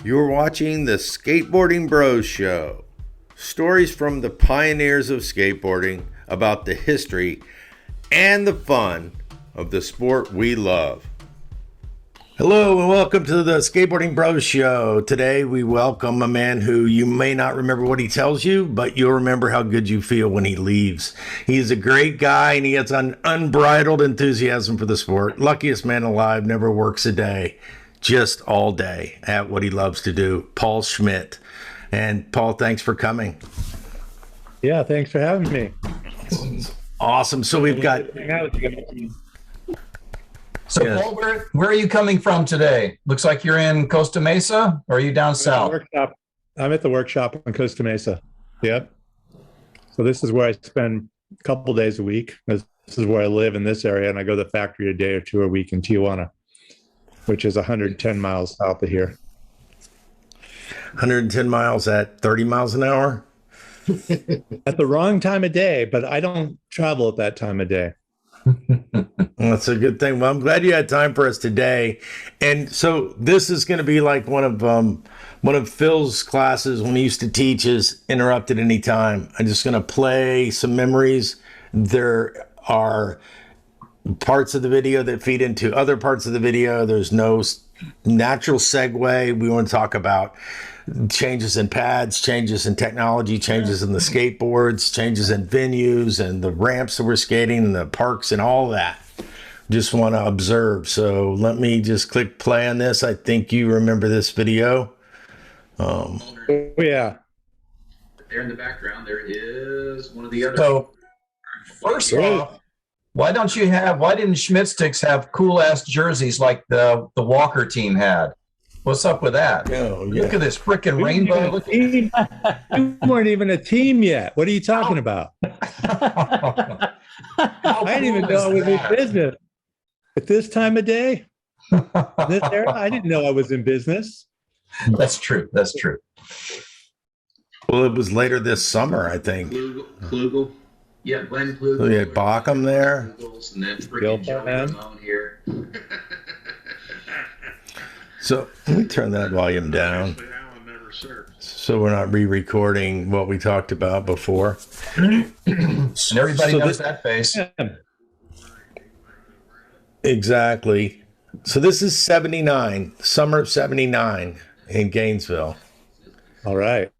You're watching the Skateboarding Bros Show. Stories from the pioneers of skateboarding about the history and the fun of the sport we love. Hello and welcome to the Skateboarding Bros Show. Today we welcome a man who you may not remember what he tells you, but you'll remember how good you feel when he leaves. He's a great guy and he has an unbridled enthusiasm for the sport. Luckiest man alive, never works a day. Just all day at what he loves to do. Paul Schmitt. And Paul, thanks for coming. Yeah, thanks for having me. Awesome. So we've got... So yes. Paul, where are you coming from today? Looks like you're in Costa Mesa, or are you down south? I'm at the workshop on Costa Mesa. Yep. So this is where I spend a couple days a week. This is where I live in this area, and I go to the factory a day or two a week in Tijuana, which is 110 miles south of here. 110 miles at 30 miles an hour? At the wrong time of day, but I don't travel at that time of day. Well, that's a good thing. Well, I'm glad you had time for us today. And so this is going to be like one of Phil's classes when he used to teach is interrupted anytime. I'm just going to play some memories. There are parts of the video that feed into other parts of the video. There's no natural segue. We want to talk about changes in pads, changes in technology, changes in the skateboards, changes in venues and the ramps that we're skating and the parks and all that. Just want to observe. So let me just click play on this. I think you remember this video. Oh, yeah. There in the background, there is one of the other. So first off, why didn't Schmitt Sticks have cool ass jerseys like the Walker team had? What's up with that? Oh, yeah. Look at this freaking rainbow. You weren't even a team yet. What are you talking about? I didn't even know I was in business. At this time of day, this era, I didn't know I was in business. That's true. That's true. Well, it was later this summer, I think. Klugel. Yeah, Glenn Klugel. So you had Bockham there. And then freaking Joey Ramone here. So let me turn that volume down so we're not re-recording what we talked about before. And everybody knows that face. Exactly. So this is 79, summer of 79 in Gainesville. All right.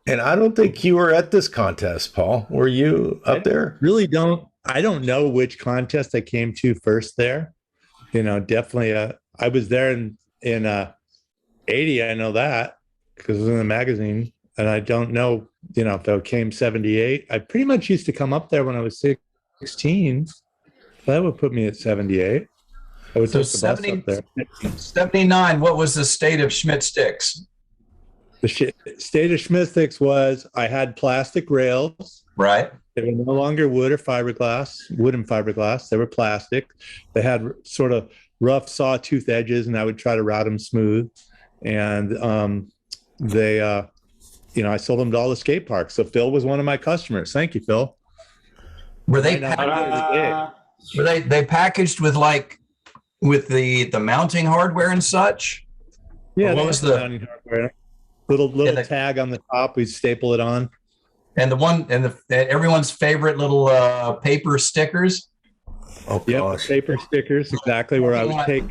And I don't think you were at this contest, Paul. Were you up there? I don't know which contest I came to first there. You know, definitely I was there in 80, I know that because it was in the magazine, and I don't know, you know, if I came 78. I pretty much used to come up there when I was 16. That would put me at 78. I would take the bus up there. 79, what was the state of Schmitt Sticks? The state of Schmitt Sticks was I had plastic rails. Right. They were no longer wood and fiberglass. They were plastic. They had sort of rough sawtooth edges, and I would try to route them smooth. And I sold them to all the skate parks. So Phil was one of my customers. Thank you, Phil. Were they they packaged with the mounting hardware and such? Yeah, what was the mounting hardware? Little tag on the top, we'd staple it on. And everyone's favorite little paper stickers. Oh, gosh. Paper stickers, exactly, where I would take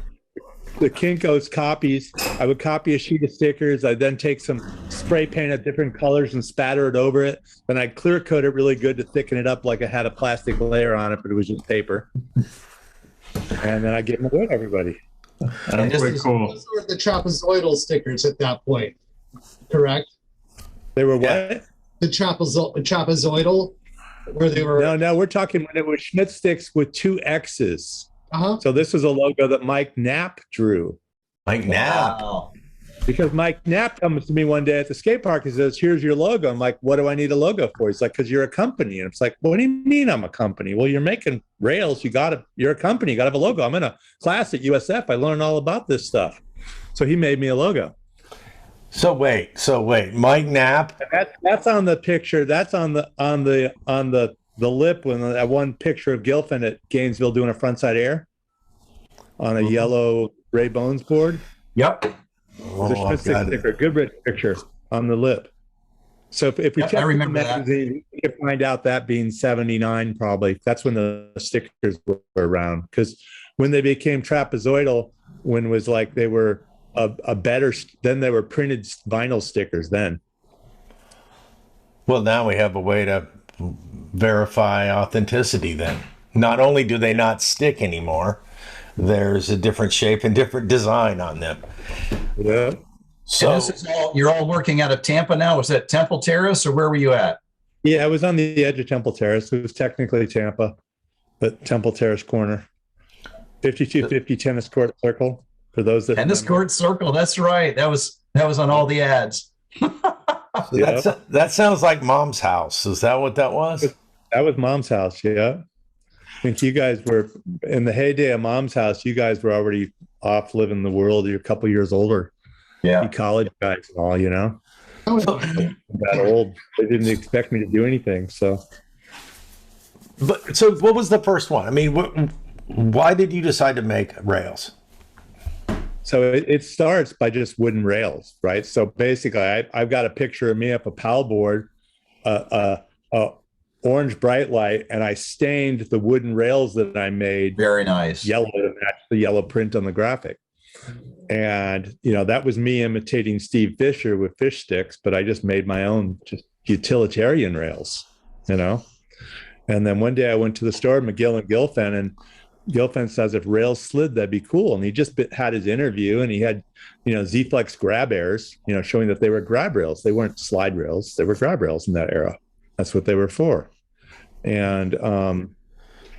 the Kinko's copies. I would copy a sheet of stickers. I'd then take some spray paint of different colors and spatter it over it. Then I'd clear coat it really good to thicken it up like it had a plastic layer on it, but it was just paper. And then I give them away to everybody. That's pretty cool. Those were the trapezoidal stickers at that point, correct? They were what? The trapezoidal, where they were. No, we're talking when it was Schmitt Sticks with 2 X's. Uh-huh. So this is a logo that Mike Knapp drew. Mike Knapp. Wow. Because Mike Knapp comes to me one day at the skate park and says, "Here's your logo." I'm like, "What do I need a logo for?" He's like, "Because you're a company." And it's like, "What do you mean I'm a company?" "Well, you're making rails. You're a company. You got to have a logo." I'm in a class at USF. I learned all about this stuff. So he made me a logo. So wait, Mike Knapp. That's on the picture. That's on the lip when that one picture of Gelfand at Gainesville doing a frontside air on a yellow Ray Bones board. Yep. The Schmitt Sticks sticker, Goodrich picture on the lip. So if we Yep, check I remember the that. magazine, we can find out that being 79 probably. That's when the stickers were around. Because when they became trapezoidal, when it was like they were a better, then they were printed vinyl stickers then. Well, now we have a way to verify authenticity then. Not only do they not stick anymore, there's a different shape and different design on them. Yeah. So So this is you're all working out of Tampa now. Was that Temple Terrace or where were you at? Yeah, I was on the edge of Temple Terrace. It was technically Tampa, but Temple Terrace corner. 5250 tennis court circle for those that Tennis remember. court circle. That's right. That was on all the ads. that sounds like Mom's house. Is that what that was? That was Mom's house, yeah. I think you guys were in the heyday of Mom's house. You guys were already off living the world. You're a couple years older. Yeah. You college guys and all, you know. I was- That old. They didn't expect me to do anything. So But so what was the first one? I mean, why did you decide to make rails? it starts by just wooden rails, right? So basically, I've got a picture of me up a pal board, orange bright light, and I stained the wooden rails that I made Very nice. yellow to match the yellow print on the graphic. And, you know, that was me imitating Steve Fisher with fish sticks, but I just made my own just utilitarian rails, you know? And then one day I went to the store, McGill and Gelfand, and Gelfand says, if rails slid, that'd be cool. And he just had his interview and he had, you know, Z-Flex grab airs, you know, showing that they were grab rails. They weren't slide rails. They were grab rails in that era. That's what they were for. And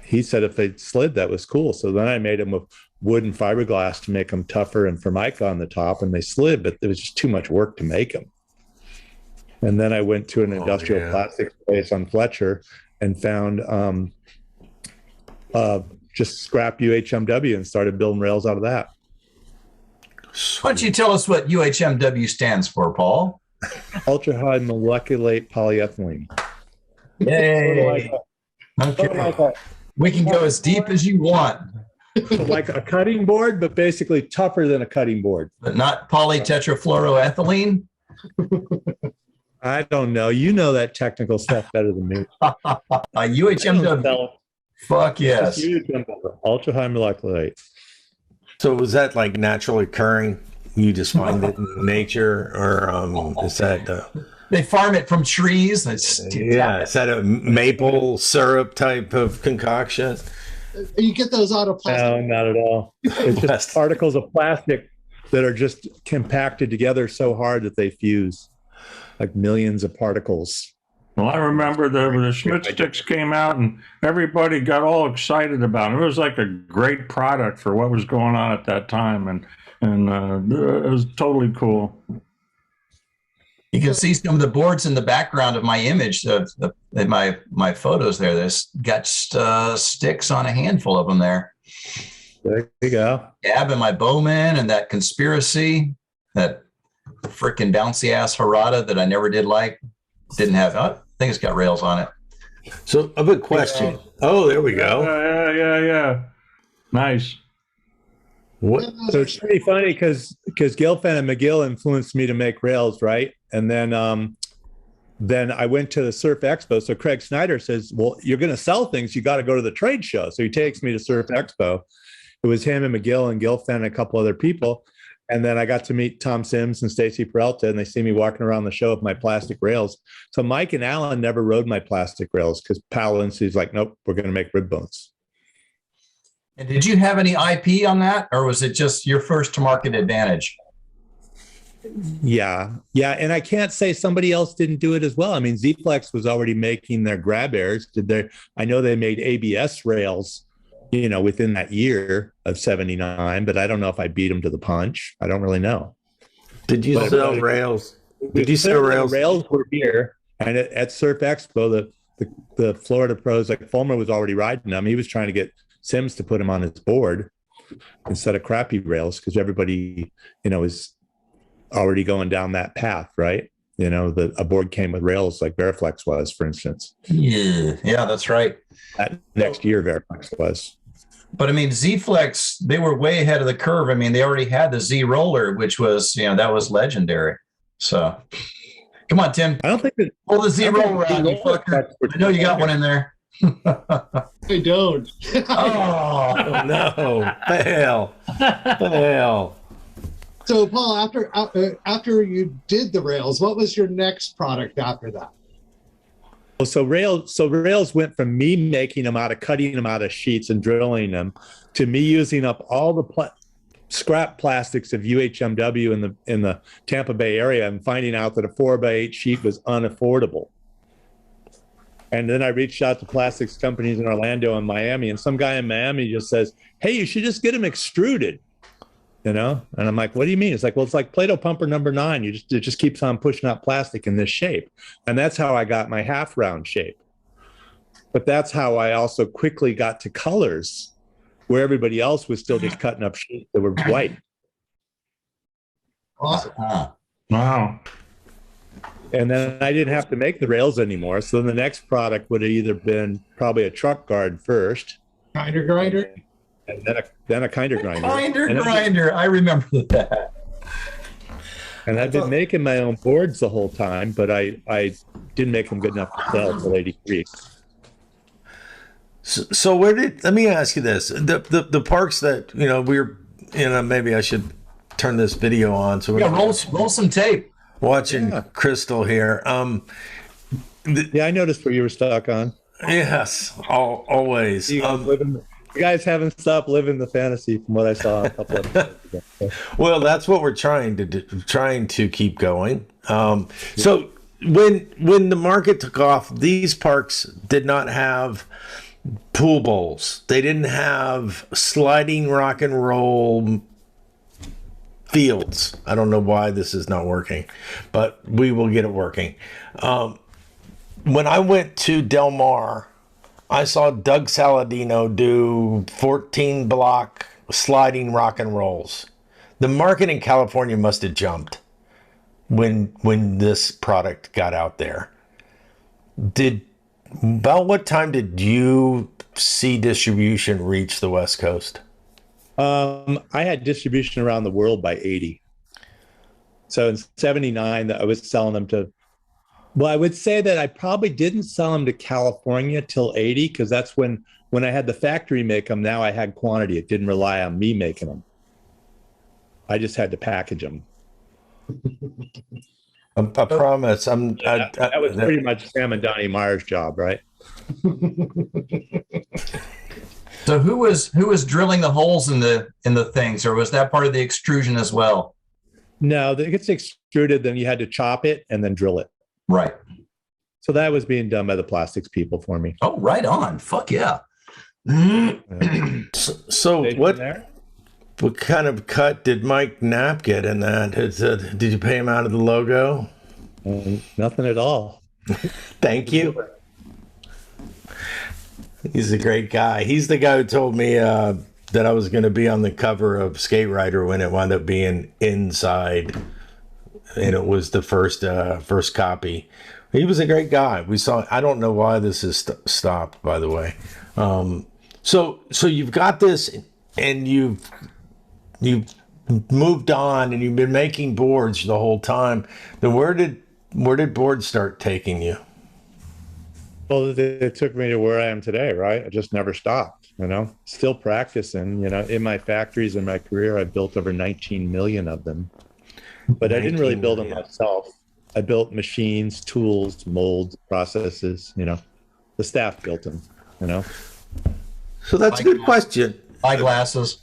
he said if they slid, that was cool. So then I made them with wood and fiberglass to make them tougher and Formica on the top, and they slid, but it was just too much work to make them. And then I went to an industrial plastics place on Fletcher and found just scrap UHMW and started building rails out of that. Why don't you tell us what UHMW stands for, Paul? Ultra high moleculate polyethylene. Yay. Okay. We can go as deep as you want, Like a cutting board, but basically tougher than a cutting board. but not polytetrafluoroethylene. I don't know. You know that technical stuff better than me. UHMW. Fuck yes. Ultra high moleculate. So was that like naturally occurring? You just find it in nature, or is that? They farm it from trees. Yeah, is that a maple syrup type of concoction? You get those out of plastic. No, not at all. It's just particles of plastic that are just compacted together so hard that they fuse, like millions of particles. Well, I remember the Schmitt Sticks came out and everybody got all excited about it. It was like a great product for what was going on at that time, and it was totally cool. You can see some of the boards in the background of my image of my photos there. There's got sticks on a handful of them there. There you go. Gab and my Bowman and that Conspiracy, that freaking bouncy ass Harada that I never did like. Didn't have, I think it's got rails on it. So a big question. Oh, there we go. Yeah. Nice. What? So it's pretty funny because Gelfand and McGill influenced me to make rails, right? And then I went to the Surf Expo. So Craig Snyder says, well, you're going to sell things. You got to go to the trade show. So he takes me to Surf Expo. It was him and McGill and Gelfand and a couple other people. And then I got to meet Tom Sims and Stacy Peralta, and they see me walking around the show with my plastic rails. So Mike and Alan never rode my plastic rails because Powell and Sue's like, nope, we're going to make rib bones. And did you have any IP on that, or was it just your first to market advantage? Yeah. And I can't say somebody else didn't do it as well. I mean, Z-Flex was already making their grab airs. I know they made ABS rails, you know, within that year of 79, but I don't know if I beat them to the punch. I don't really know. Did you sell rails? Did you sell rails? Rails were here, and at Surf Expo, the Florida pros, like Fulmer was already riding them. He was trying to get Sims to put him on his board instead of crappy rails because everybody, you know, is already going down that path, right? You know, a board came with rails like Veriflex was, for instance. Yeah, that's right. That next year, Veriflex was. But I mean, Z-Flex, they were way ahead of the curve. I mean, they already had the Z roller, which was, that was legendary. So come on, Tim. I don't think that. Pull the Z roller out, you fucker. I know you got one in there. I don't. Oh, No, fail. Fail. So, Paul, after you did the rails, what was your next product after that? So rails went from me making them cutting them out of sheets and drilling them, to me using up all the scrap plastics of UHMW in the Tampa Bay area and finding out that a 4x8 sheet was unaffordable. And then I reached out to plastics companies in Orlando and Miami, and some guy in Miami just says, "Hey, you should just get them extruded." And I'm like, "What do you mean?" It's like, "Well, it's like Play-Doh pumper number 9. It just keeps on pushing out plastic in this shape." And that's how I got my half round shape. But that's how I also quickly got to colors where everybody else was still just cutting up sheets that were white. Awesome. Wow. And then I didn't have to make the rails anymore. So then the next product would have either been probably a truck guard first. Kinder grinder? And then a kinder grinder. grinder. I remember that. And I've been making my own boards the whole time, but I didn't make them good enough to sell until '83. So let me ask you this: the parks that maybe I should turn this video on. So roll some tape. Watching Crystal here. Yeah, I noticed where you were stuck on. Yes, always. You guys haven't stopped living the fantasy from what I saw a couple of days ago. Well, that's what we're trying to do, trying to keep going. So when the market took off, these parks did not have pool bowls. They didn't have sliding rock and roll fields. I don't know why this is not working, but we will get it working. When I went to Del Mar, I saw Doug Saladino do 14 block sliding rock and rolls. The market in California must have jumped when this product got out there. About what time did you see distribution reach the West Coast? I had distribution around the world by '80. So in '79, I was selling them to. Well, I would say that I probably didn't sell them to California till '80, because that's when I had the factory make them. Now I had quantity. It didn't rely on me making them. I just had to package them. I promise. That was pretty much Sam and Donnie Meyer's job, right? So who was drilling the holes in the things, or was that part of the extrusion as well? No, it gets extruded, then you had to chop it and then drill it. Right. So that was being done by the plastics people for me. Oh, right on. Fuck yeah. So what kind of cut did Mike Knapp get in that? Did you pay him out of the logo? Nothing at all. Thank you. He's a great guy. He's the guy who told me that I was going to be on the cover of Skate Rider when it wound up being inside, and it was the first copy. He was a great guy. We saw. I don't know why this is stopped, by the way. So you've got this, and you've moved on, and you've been making boards the whole time. Then where did boards start taking you? Well, it took me to where I am today, right? I just never stopped, still practicing, in my factories in my career, I built over 19 million of them, but I didn't really build them myself. I built machines, tools, molds, processes, the staff built them, So that's a good question. Eyeglasses.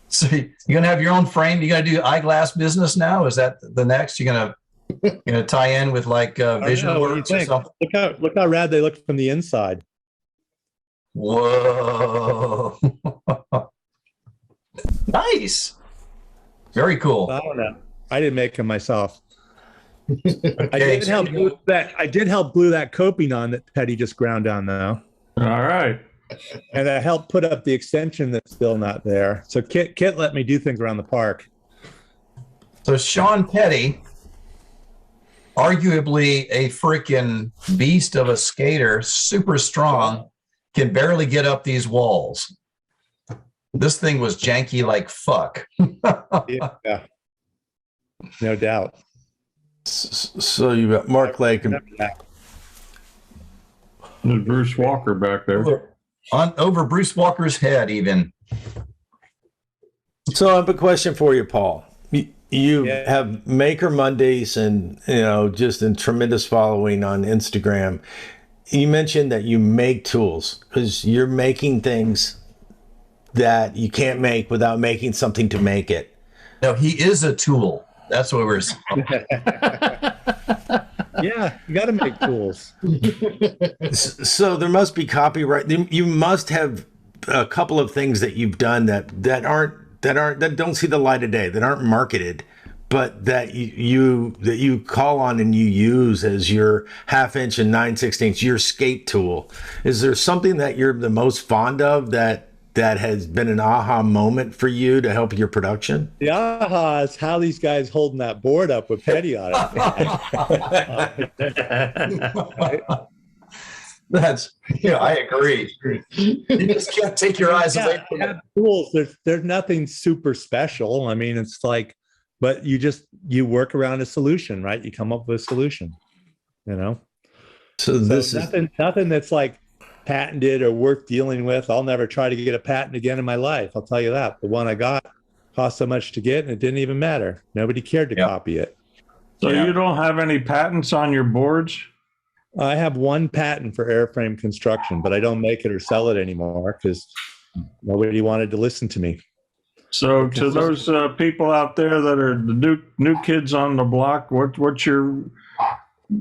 So you're going to have your own frame? You're going to do eyeglass business now? Is that the next? You're going to tie in with like Vision Works or something? Look how rad they look from the inside. Whoa. Nice. Very cool. I don't know. I didn't make them myself. Okay, I did help glue that coping on that Petty just ground down though. All right. And I helped put up the extension that's still not there. So Kit let me do things around the park. So Sean Petty, arguably a freaking beast of a skater, super strong. can barely get up these walls. This thing was janky like fuck. Yeah, no doubt. So you got Mark Lake and There's Bruce Walker back there. Over Bruce Walker's head, even. So I have a question for you, Paul. You have Maker Mondays and, just a tremendous following on Instagram. You mentioned that you make tools because you're making things that you can't make without making something to make it. No, he is a tool. That's what we're saying. Yeah, you got to make tools. So there must be copyright. You must have a couple of things that you've done that don't see the light of day, that aren't marketed, but that you call on and you use as your 1/2 inch and 9/16 your skate tool. Is there something that you're the most fond of that has been an aha moment for you to help your production? The aha is how these guys holding that board up with Petty on it. That's, I agree. You just can't take your eyes away from it. Tools. There's nothing super special. I mean, it's like, but you work around a solution, right? You come up with a solution, So this is nothing that's like patented or worth dealing with. I'll never try to get a patent again in my life. I'll tell you that. The one I got cost so much to get and it didn't even matter. Nobody cared to copy it. So you don't have any patents on your boards? I have one patent for airframe construction, but I don't make it or sell it anymore because nobody wanted to listen to me. So to those people out there that are the new kids on the block, what's your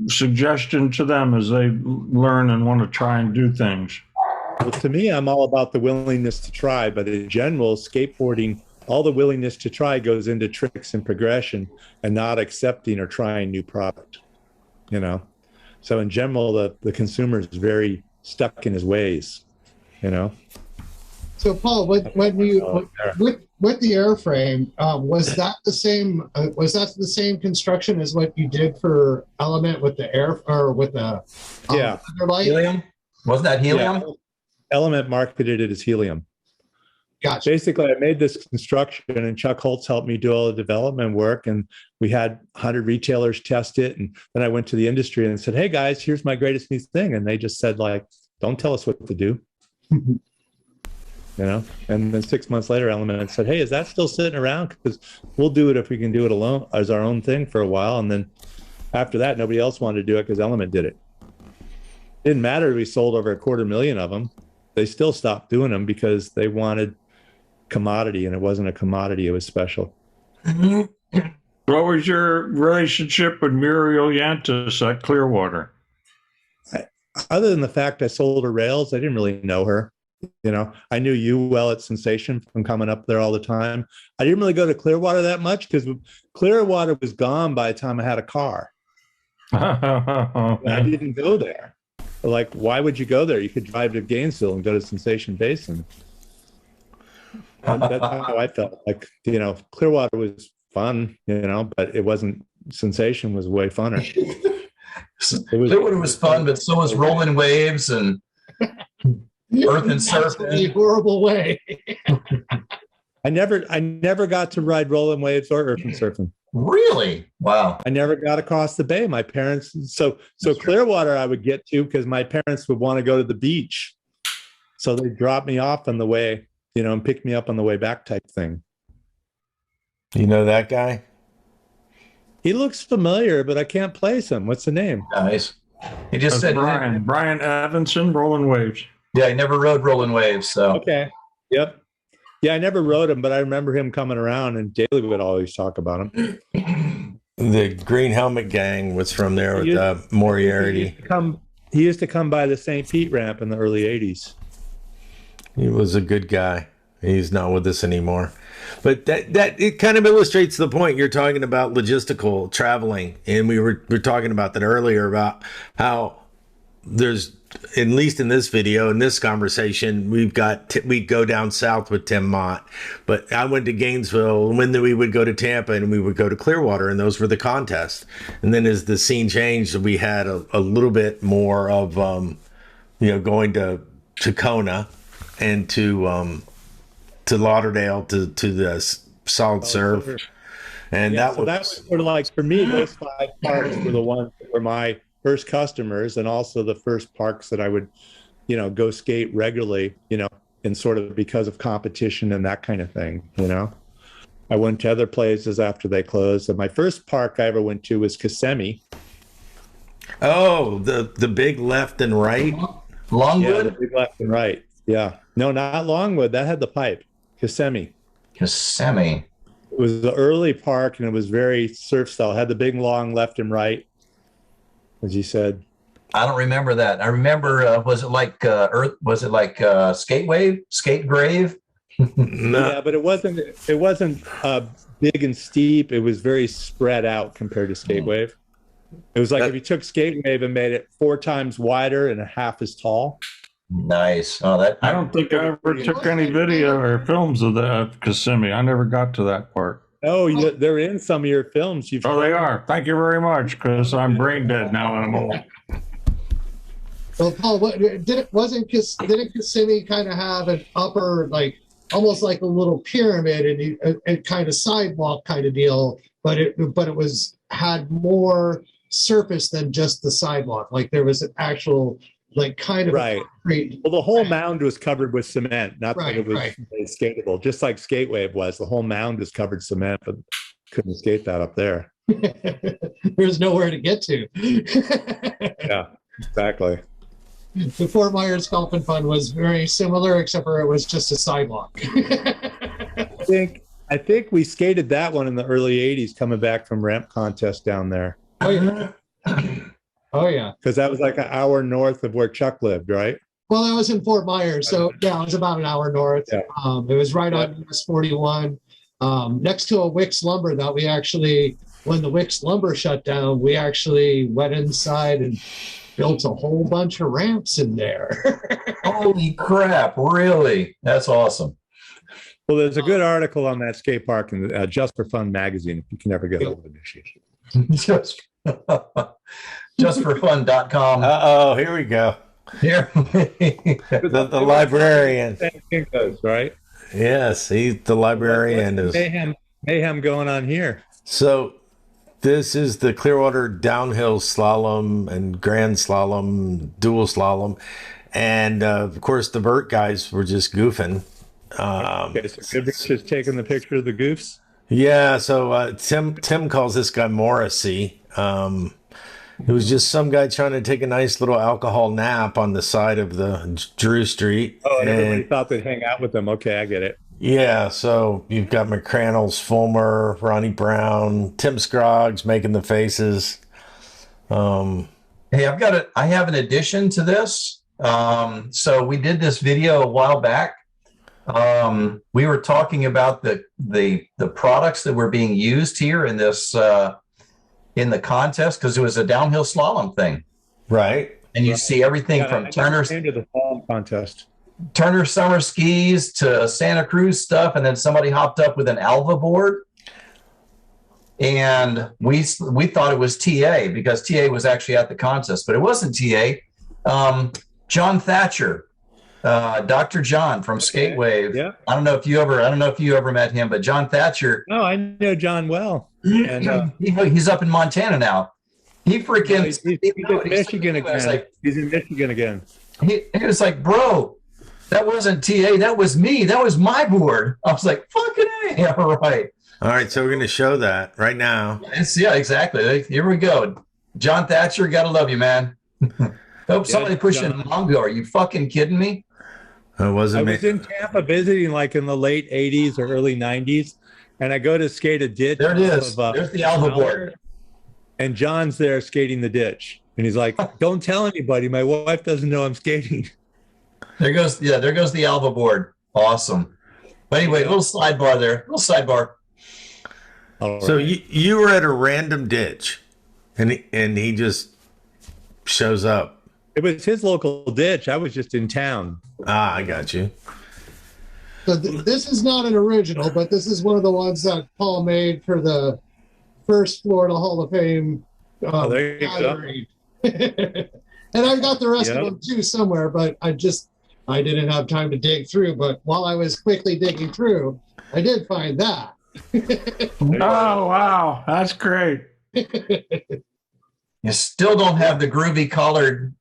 suggestion to them as they learn and want to try and do things? Well, to me, I'm all about the willingness to try, but in general, skateboarding, all the willingness to try goes into tricks and progression and not accepting or trying new product, So in general, the consumer is very stuck in his ways, So Paul, when you with the airframe, was that the same? Was that the same construction as what you did for Element with the air or with the light? Helium? Wasn't that helium? Yeah. Element marketed it as helium. Gotcha. Basically, I made this construction, and Chuck Holtz helped me do all the development work, and we had 100 retailers test it, and then I went to the industry and said, "Hey guys, here's my greatest new thing," and they just said, like, "Don't tell us what to do." And then 6 months later, Element said, "Hey, is that still sitting around? Because we'll do it if we can do it alone as our own thing for a while." And then after that, nobody else wanted to do it because Element did it. Didn't matter. We sold over 250,000 of them. They still stopped doing them because they wanted commodity, and it wasn't a commodity. It was special. What was your relationship with Muriel Yantis at Clearwater? Other than the fact I sold her rails, I didn't really know her. I knew you well at Sensation from coming up there all the time. I didn't really go to Clearwater that much because Clearwater was gone by the time I had a car. I didn't go there. Like, why would you go there? You could drive to Gainesville and go to Sensation Basin. That's how I felt. Like, Clearwater was fun, but it wasn't. Sensation was way funner. Clearwater was fun, but so was Rolling Waves and Earth and Surfing. A horrible way. I never got to ride Rolling Waves or Earth and Surfing. Really? Wow. I never got across the bay. My parents, so Clearwater I would get to because my parents would want to go to the beach. So they dropped me off on the way, and picked me up on the way back type thing. You know that guy? He looks familiar, but I can't place him. What's the name? Nice. He just said Brian Evanson, Rolling Waves. Yeah, he never rode Rolling Waves. So okay. Yep. Yeah, I never rode him, but I remember him coming around, and Daly would always talk about him. The Green Helmet Gang was from there with Moriarty. He used to come by the St. Pete ramp in the early 80s. He was a good guy. He's not with us anymore. But that it kind of illustrates the point. You're talking about logistical traveling, and we were talking about that earlier about how there's, at least in this video, in this conversation, we go down south with Tim Mott, but I went to Gainesville, and when we would go to Tampa and we would go to Clearwater, and those were the contests. And then as the scene changed, we had a little bit more of going to Kona and to Lauderdale to the solid surf. And that was sort of like, for me, those 5 parks were the ones that were my first customers, and also the first parks that I would, go skate regularly, and sort of because of competition and that kind of thing, I went to other places after they closed. And my first park I ever went to was Kissimmee. Oh, the big left and right? Longwood? Yeah, the big left and right. Yeah. No, not Longwood. That had the pipe. Kissimmee. Kissimmee. It was the early park, and it was very surf style. It had the big long left and right, as you said. I don't remember that. I remember, was it like Earth? Was it like Skate Wave, Skate Grave? No. Yeah, but it wasn't big and steep. It was very spread out compared to Skate Wave. It was like if you took Skate Wave and made it 4 times wider and half as tall. Nice. Oh, that I don't think I ever took any video or films of that Kissimmee. I never got to that part. Oh, they're in some of your films. Oh, they are. Thank you very much, because I'm brain dead now and I'm old. Well, Paul, didn't Kissimmee kind of have an upper, like almost like a little pyramid and kind of sidewalk kind of deal, but it had more surface than just the sidewalk. Like there was an actual like kind of right. Well, the whole mound was covered with cement, not that it was skatable. Just like Skate Wave was, the whole mound was covered cement, but couldn't skate that up there. There's nowhere to get to. Yeah, exactly. The Fort Myers Golf and Fun was very similar, except for it was just a sidewalk. I think we skated that one in the early 80s coming back from ramp contest down there. Oh, yeah. Oh, yeah. Because that was like an hour north of where Chuck lived, right? Well, that was in Fort Myers. So, yeah, it was about an hour north. Yeah. It was right on US 41, next to a Wicks Lumber that we actually, when the Wicks Lumber shut down, we actually went inside and built a whole bunch of ramps in there. Holy crap, really? That's awesome. Well, there's a good article on that skate park in Just for Fun magazine, if you can ever get hold of it. Justforfun.com. Uh-oh, here we go. Here. the librarian. Right? Yes, he's the librarian. Mayhem going on here. So this is the Clearwater downhill slalom and grand slalom, dual slalom. And of course, the vert guys were just goofing. Okay, so Goodrich just taking the picture of the goofs? Yeah, so Tim calls this guy Morrissey. It was just some guy trying to take a nice little alcohol nap on the side of the Drew Street. Oh, and everybody thought they'd hang out with them. Okay, I get it. Yeah, so you've got McCrannles, Fulmer, Ronnie Brown, Tim Scroggs making the faces. Hey, I have an addition to this. So we did this video a while back. We were talking about the products that were being used here in this in the contest, because it was a downhill slalom thing, right? And you see everything from Turner to the slalom contest, Turner summer skis to Santa Cruz stuff, and then somebody hopped up with an Alva board, and we thought it was TA because TA was actually at the contest, but it wasn't TA. John Thatcher. Dr. John from Skate Wave. Yeah. I don't know if you ever met him, but John Thatcher. No, I know John well. And he's up in Montana now. He freaking he's in Michigan again. He's in Michigan again. He was like, bro, that wasn't TA, that was me. That was my board. I was like, fucking A. Yeah, right. All right, so we're gonna show that right now. Yeah, exactly. Here we go. John Thatcher, gotta love you, man. Hope somebody pushing Mongo. Are you fucking kidding me? I was in Tampa visiting like in the late 80s or early 90s, and I go to skate a ditch. There it is. There's the Alva board. And John's there skating the ditch. And he's like, don't tell anybody. My wife doesn't know I'm skating. There goes the Alva board. Awesome. But anyway, little sidebar there. Little sidebar. Right. So you were at a random ditch, and he just shows up. It was his local ditch. I was just in town. Ah, I got you. So this is not an original, but this is one of the ones that Paul made for the first Florida Hall of Fame. There you go. And I've got the rest of them too somewhere, but I I didn't have time to dig through, but while I was quickly digging through, I did find that. Oh, wow. That's great. You still don't have the groovy collared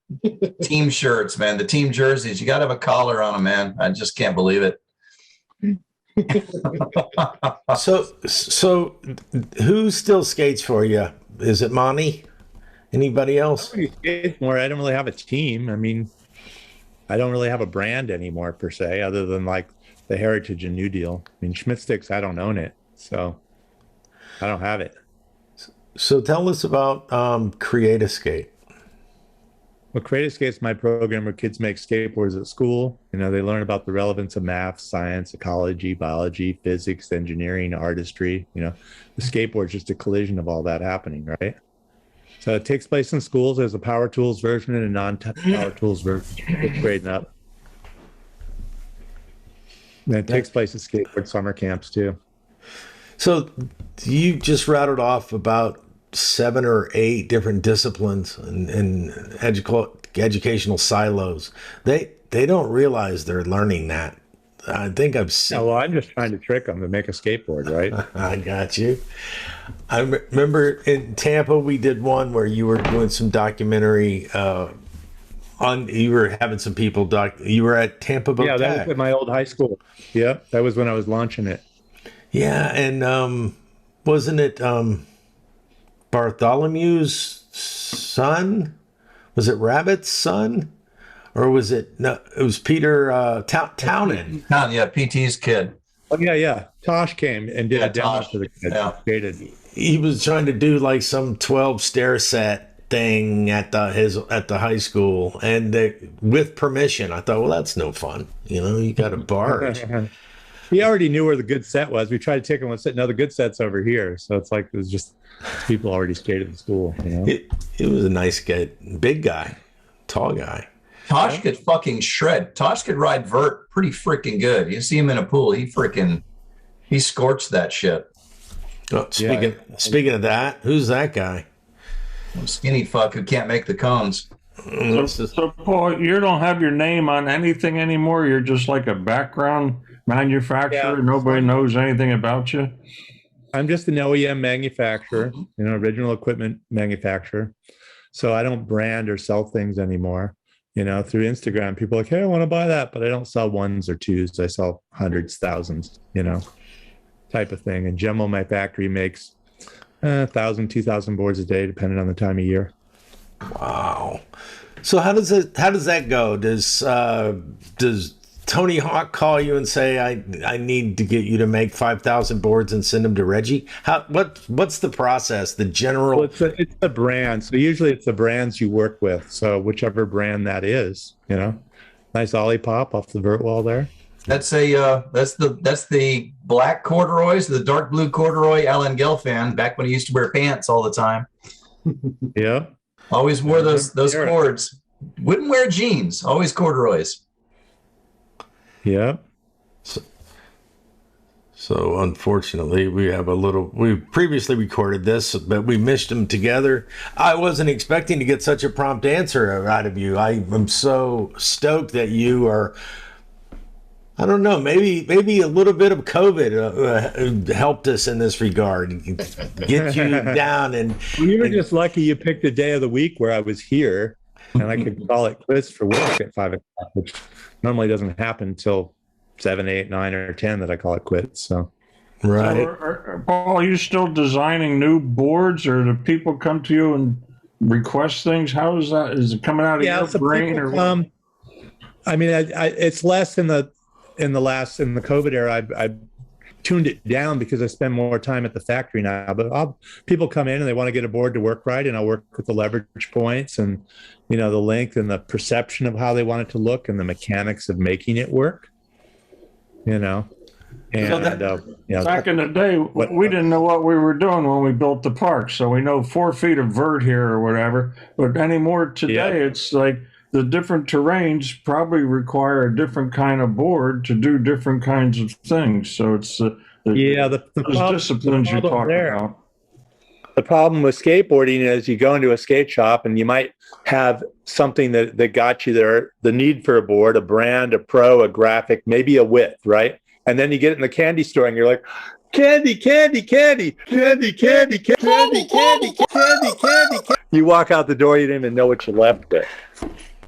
team shirts, man. The team jerseys, you got to have a collar on them, man. I just can't believe it. So who still skates for you? Is it Monty? Anybody else? More. I don't really have a team. I mean, I don't really have a brand anymore per se, other than like the Heritage and New Deal. I mean, Schmitt Sticks, I don't own it, so I don't have it. So tell us about Create a Skate. Well, Create a Skate is my program where kids make skateboards at school. You know, they learn about the relevance of math, science, ecology, biology, physics, engineering, artistry. You know, the skateboard is just a collision of all that happening, right? So it takes place in schools. There's a power tools version and a non-power tools version. It's grading up. And it takes place at skateboard summer camps too. So you just rattled off about 7 or 8 different disciplines and educational silos. They don't realize they're learning that. I think I've seen. Oh, well, I'm just trying to trick them to make a skateboard, right? I got you. I remember in Tampa we did one where you were doing some documentary. You were having some people you were at Tampa Boat. Yeah, that was at my old high school. Yeah, that was when I was launching it. Yeah, and wasn't it Bartholomew's son? Was it Rabbit's son? Or was it, no, it was Peter Townend. Yeah, PT's kid. Oh, yeah. Tosh came and did a demo for the kid. Yeah. He was trying to do like some 12 stair set thing at the high school, and with permission. I thought, well, that's no fun. You know, you got a barge. He already knew where the good set was. We tried to take him and say, no, the good set's over here. So it's like, it was just people already skated at school. You know? It was a nice guy, big guy, tall guy. Tosh could fucking shred. Tosh could ride vert pretty freaking good. You see him in a pool, he scorched that shit. Oh, speaking of that, who's that guy? Skinny fuck who can't make the cones. So Paul, you don't have your name on anything anymore. You're just like a background manufacturer. Yeah. Nobody knows anything about you. I'm just an OEM manufacturer, original equipment manufacturer. So I don't brand or sell things anymore. Through Instagram, people are like, hey, I want to buy that, but I don't sell ones or twos. I sell hundreds, thousands, type of thing. And Gemmo, my factory, makes 1,000, 2,000 boards a day, depending on the time of year. Wow. So how does that go? Does Tony Hawk call you and say, I need to get you to make 5,000 boards and send them to Reggie? What's the process? The general? Well, it's a brand. So usually it's the brands you work with. So whichever brand that is, nice ollie pop off the vert wall there. That's the black corduroys, the dark blue corduroy Alan Gelfand, back when he used to wear pants all the time. Yeah. Always wore those cords. Wouldn't wear jeans, always corduroys. Yeah. So unfortunately, we previously recorded this, but we missed them together. I wasn't expecting to get such a prompt answer out of you. I am so stoked that you are, I don't know, maybe a little bit of COVID helped us in this regard. Get you down. And you were just lucky you picked a day of the week where I was here and I could call it quits for work at 5 o'clock, which normally doesn't happen until 7, 8, 9, or 10 that I call it quits. So, right. So Paul, are you still designing new boards, or do people come to you and request things? How is that? Is it coming out of your brain, or what? I mean, it's less in the COVID era. I tuned it down because I spend more time at the factory now. But people come in and they want to get a board to work right, and I'll work with the leverage points and the length and the perception of how they want it to look and the mechanics of making it work. And back in the day, we didn't know what we were doing when we built the park. So we know 4 feet of vert here or whatever. But anymore today, It's like the different terrains probably require a different kind of board to do different kinds of things. So it's the disciplines you're talking about. The problem with skateboarding is you go into a skate shop and you might have something that got you there, the need for a board, a brand, a pro, a graphic, maybe a width, right? And then you get it in the candy store and you're like, candy, candy, candy, candy, candy, candy, candy, candy, candy. You walk out the door, you didn't even know what you left with,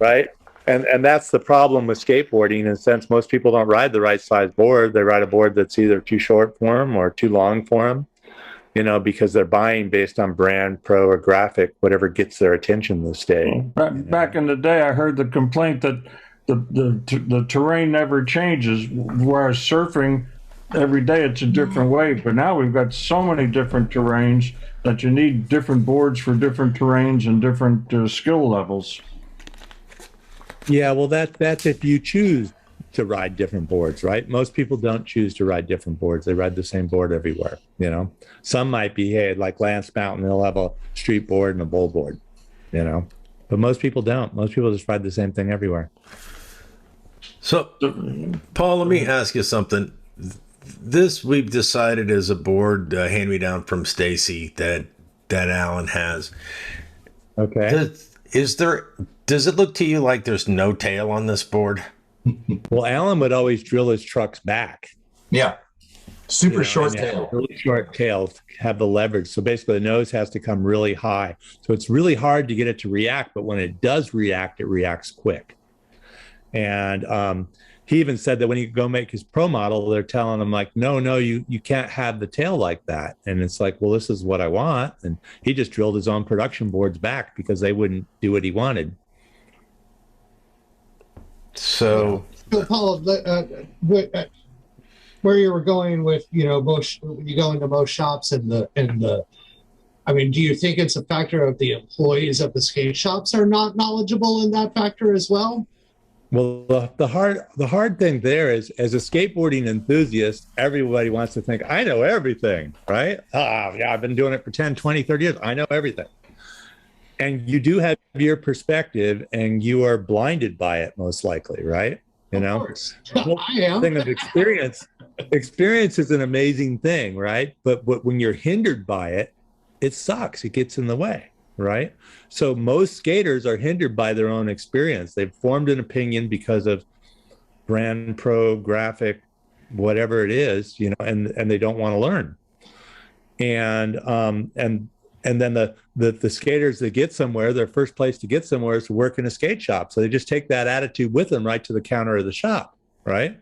right? And that's the problem with skateboarding, in a sense. Most people don't ride the right size board. They ride a board that's either too short for them or too long for them, you know, because they're buying based on brand, pro, or graphic, whatever gets their attention this day. Back in the day, I heard the complaint that the terrain never changes, whereas surfing, every day it's a different wave. But now we've got so many different terrains that you need different boards for different terrains and different skill levels. Yeah, well, that's if you choose to ride different boards, right? Most people don't choose to ride different boards. They ride the same board everywhere, you know? Some might be, hey, like Lance Mountain, they'll have a street board and a bowl board, you know? But most people don't. Most people just ride the same thing everywhere. So, Paul, let me ask you something. This we've decided is a board hand-me-down from Stacy that Alan has. Okay. Does it look to you like there's no tail on this board? Well, Alan would always drill his trucks back. Yeah. Super short tail. Really short tails have the leverage. So basically the nose has to come really high. So it's really hard to get it to react, but when it does react, it reacts quick. And he even said that when he go make his pro model, they're telling him like, no, you can't have the tail like that. And it's like, well, this is what I want. And he just drilled his own production boards back because they wouldn't do what he wanted. So Paul, where you were going with, you know, most, you go into most shops and I mean, do you think it's a factor of the employees of the skate shops are not knowledgeable in that factor as well? Well, the hard thing there is, as a skateboarding enthusiast, everybody wants to think, I know everything, right? Yeah, I've been doing it for 10, 20, 30 years. I know everything. And you do have your perspective and you are blinded by it most likely, right? You know, I am. Thing of experience is an amazing thing, right? But when you're hindered by it, it sucks. It gets in the way, right? So most skaters are hindered by their own experience. They've formed an opinion because of brand, pro, graphic, whatever it is, you know, and they don't want to learn. And then the skaters that get somewhere, their first place to get somewhere is to work in a skate shop. So they just take that attitude with them right to the counter of the shop, right?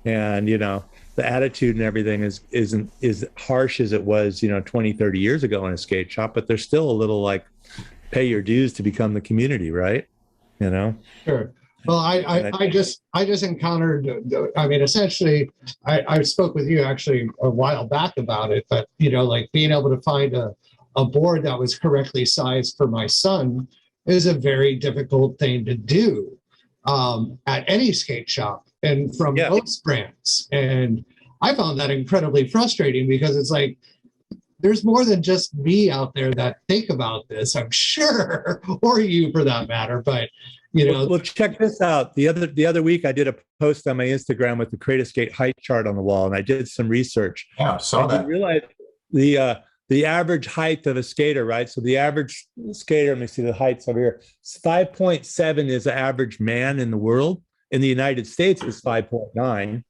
And, you know, the attitude and everything isn't as harsh as it was, you know, 20, 30 years ago in a skate shop, but there's still a little like pay your dues to become the community, right? You know? Sure. Well, I just encountered, I mean, essentially, I spoke with you actually a while back about it, but, you know, like being able to find a board that was correctly sized for my son is a very difficult thing to do at any skate shop and from most brands. And I found that incredibly frustrating because it's like, there's more than just me out there that think about this, I'm sure, or you for that matter, but you know. Well, check this out. The other week, I did a post on my Instagram with the Create a Skate height chart on the wall, and I did some research. Yeah, saw that. I realized the average height of a skater, right? So the average skater, let me see the heights over here. 5.7 is the average man in the world. In the United States, it's 5.9.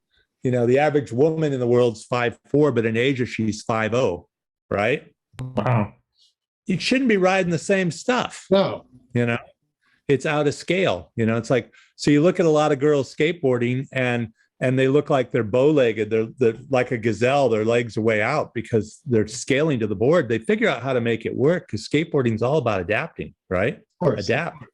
You know, the average woman in the world is 5'4", but in Asia, she's 5'0", right? Wow. You shouldn't be riding the same stuff. No. You know? It's out of scale. You know, it's like, so you look at a lot of girls skateboarding and they look like they're bow-legged. They're like a gazelle. Their legs are way out because they're scaling to the board. They figure out how to make it work because skateboarding is all about adapting, right? Of course. Adapt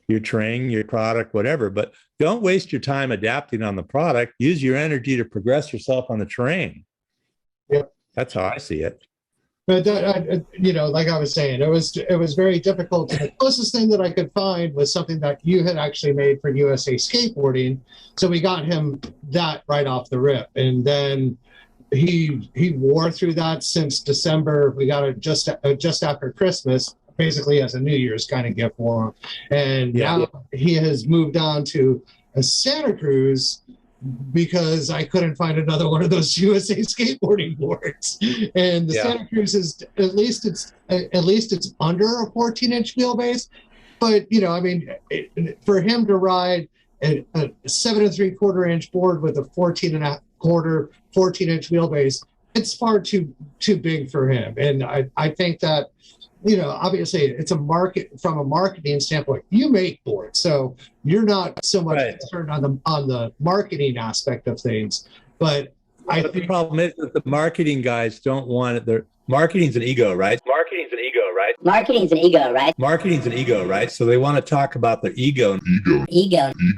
your terrain, your product, whatever. But don't waste your time adapting on the product. Use your energy to progress yourself on the terrain. Yep. That's how I see it. But you know, like I was saying, it was very difficult. The closest thing that I could find was something that you had actually made for USA Skateboarding. So we got him that right off the rip, and then he wore through that since December. We got it just after Christmas, basically as a New Year's kind of gift for him. And now he has moved on to a Santa Cruz because I couldn't find another one of those USA skateboarding boards. And the Santa Cruz is at least it's under a 14-inch wheelbase. But you know, I mean, for him to ride a 7 3/4-inch board with a 14-inch wheelbase, it's far too big for him. And I think that, you know, obviously it's a market from a marketing standpoint. You make boards, so you're not so much concerned on the marketing aspect of things. But the problem is that the marketing guys don't want it. Their marketing's an ego, right? Marketing's an ego, right? So they want to talk about their ego,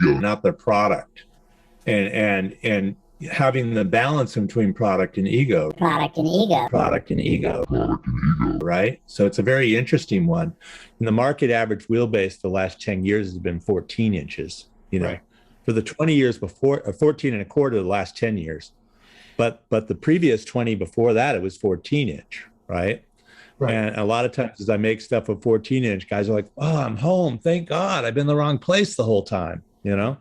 not their product, and having the balance between product and ego, right? So it's a very interesting one. And the market average wheelbase the last 10 years has been 14 inches, you know, for the 20 years before, 14 and a quarter the last 10 years. But the previous 20 before that, it was 14 inch, right? And a lot of times as I make stuff with 14 inch, guys are like, oh, I'm home. Thank God. I've been in the wrong place the whole time, you know?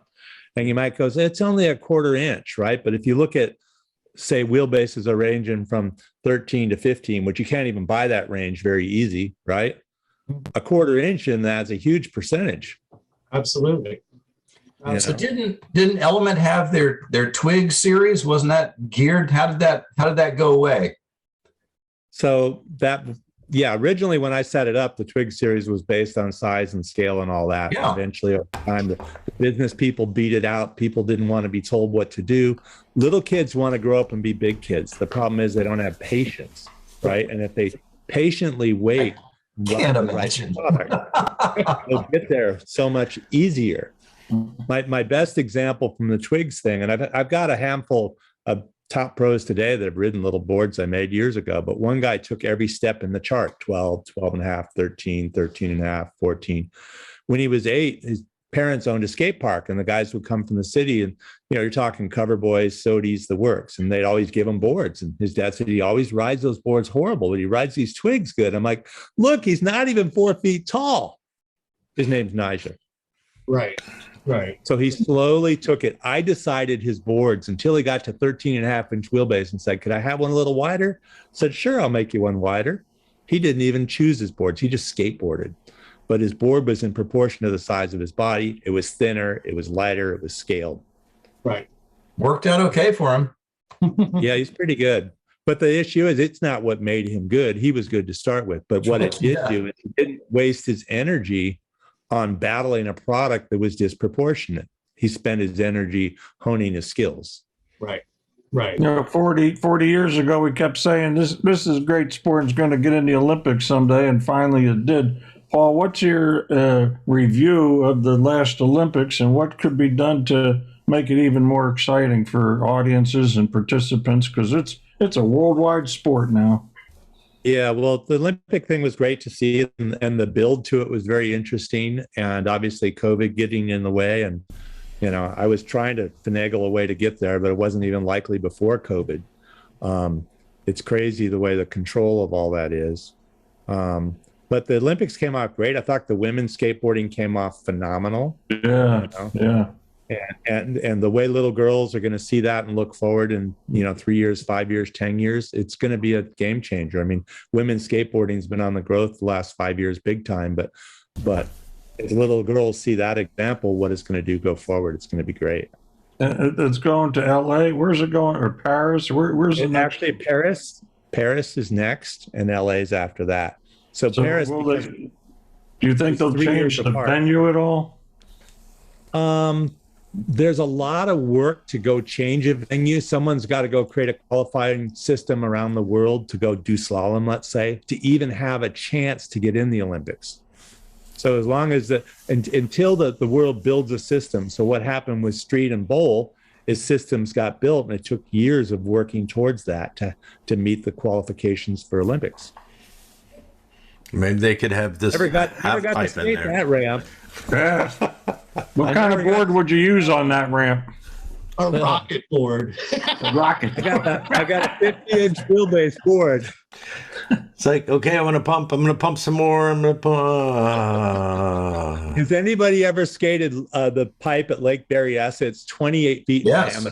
And you might go, it's only a 1/4 inch, right? But if you look at, say, wheelbases are ranging from 13 to 15, which you can't even buy that range very easy, right? A 1/4 inch in that's a huge percentage. Absolutely. So didn't Element have their Twig series? Wasn't that geared? How did that go away? So originally when I set it up, the Twig series was based on size and scale and all that. Yeah. Eventually, over time, the business people beat it out. People didn't want to be told what to do. Little kids want to grow up and be big kids. The problem is they don't have patience, right? And if they patiently wait, Can't imagine. they'll get there so much easier. My best example from the Twigs thing, and I've got a handful of top pros today that have ridden little boards I made years ago, but one guy took every step in the chart, 12, 12 and a half, 13, 13 and a half, 14. When he was 8, his parents owned a skate park, and the guys would come from the city, and you know, you're talking cover boys, sodies, the works, and they'd always give him boards. And his dad said he always rides those boards horrible, but he rides these Twigs good. I'm like, look, he's not even 4 feet tall. His name's Nigel. Right. So he slowly took it. I decided his boards until he got to 13 and a half inch wheelbase and said, could I have one a little wider? Said, sure, I'll make you one wider. He didn't even choose his boards. He just skateboarded. But his board was in proportion to the size of his body. It was thinner. It was lighter. It was scaled. Right. Worked out okay for him. Yeah, he's pretty good. But the issue is it's not what made him good. He was good to start with. But what it did do is he didn't waste his energy on battling a product that was disproportionate. He spent his energy honing his skills. Right. You know, 40 years ago, we kept saying this is great sport and it's going to get in the Olympics someday, and finally it did. Paul, what's your review of the last Olympics, and what could be done to make it even more exciting for audiences and participants? Because it's a worldwide sport now. Yeah, well, the Olympic thing was great to see, and the build to it was very interesting. And obviously, COVID getting in the way, and you know, I was trying to finagle a way to get there, but it wasn't even likely before COVID. It's crazy the way the control of all that is. But the Olympics came off great. I thought the women's skateboarding came off phenomenal. Yeah, you know? Yeah. And the way little girls are going to see that and look forward in, you know, 3 years, 5 years, 10 years, it's going to be a game changer. I mean, women's skateboarding has been on the growth the last 5 years, big time. But as little girls see that example, what it's going to do go forward, it's going to be great. It's going to LA. Where's it going? Or Paris? Where's it next? Actually, Paris is next, and LA is after that. So Paris. Do you think they'll change the venue at all? There's a lot of work to go change a venue. Someone's got to go create a qualifying system around the world to go do slalom, let's say, to even have a chance to get in the Olympics. So as long as until the world builds a system. So what happened with street and bowl is systems got built, and it took years of working towards that to meet the qualifications for Olympics. Maybe they could have this. Never got to skate that ramp. Yeah. What kind of board would you use on that ramp? A rocket board. A rocket. I got a 50-inch wheelbase board. It's like, okay, I'm gonna pump some more. I'm gonna pump. Has anybody ever skated the pipe at Lake Berryessa? It's 28 feet in diameter.